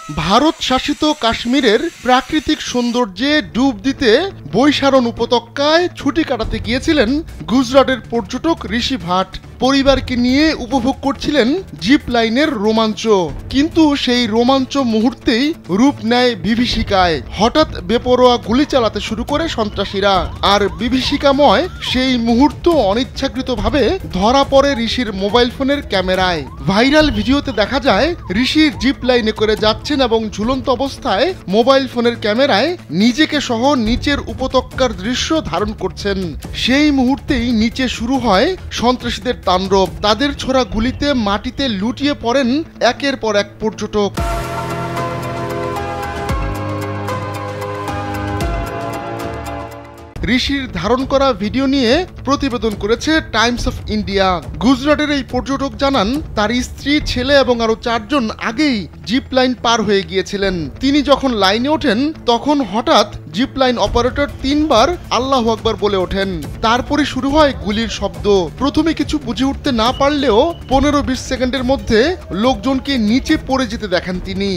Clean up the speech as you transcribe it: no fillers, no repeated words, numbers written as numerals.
ভারত শাসিত কাশ্মীরের প্রাকৃতিক সৌন্দর্যে ডুব দিতে বৈশারণ উপত্যকায় ছুটি কাটাতে গিয়েছিলেন গুজরাটের পর্যটক ঋষি ভাট। পরিবারকে নিয়ে উপভোগ করছিলেন জিপ লাইনের রোমাঞ্চ, কিন্তু সেই রোমাঞ্চ মুহূর্তেই রূপ নেয় বিভীষিকায়। হঠাৎ বেপরোয়া গুলি চালাতে শুরু করে সন্ত্রাসীরা, আর বিভীষিকাময় সেই মুহূর্ত অনিচ্ছাকৃতভাবে ধরা পড়ে ঋষির মোবাইল ফোনের ক্যামেরায়। ভাইরাল ভিডিওতে দেখা যায় ঋষির জিপ লাইনে করে যাচ্ছেন এবং ঝুলন্ত অবস্থায় মোবাইল ফোনের ক্যামেরায় নিজেকে সহ নিচের উপত্যকার দৃশ্য ধারণ করছেন। সেই মুহূর্তেই নিচে শুরু হয় সন্ত্রাসীদের তাণ্ডব। তাদের ছোড়া গুলিতে মাটিতে লুটিয়ে পড়েন একের পর এক পর্যটক। ঋষির ধারণ করা ভিডিও নিয়ে প্রতিবেদন করেছে টাইমস অফ ইন্ডিয়া। গুজরাটের এই পর্যটক জানান, তার স্ত্রী, ছেলে এবং আরো 4 জন আগেই জিপ লাইন পার হয়ে গিয়েছিলেন। তিনি যখন লাইনে ওঠেন তখন হঠাৎ জিপ লাইন অপারেটর 3 বার আল্লাহু আকবার বলে ওঠেন। তারপরে শুরু হয় গুলির শব্দ। প্রথমে কিছু বুঝে উঠতে না পারলেও 15-20 সেকেন্ডের মধ্যে লোকজনকে নিচে পড়ে যেতে দেখেন তিনি।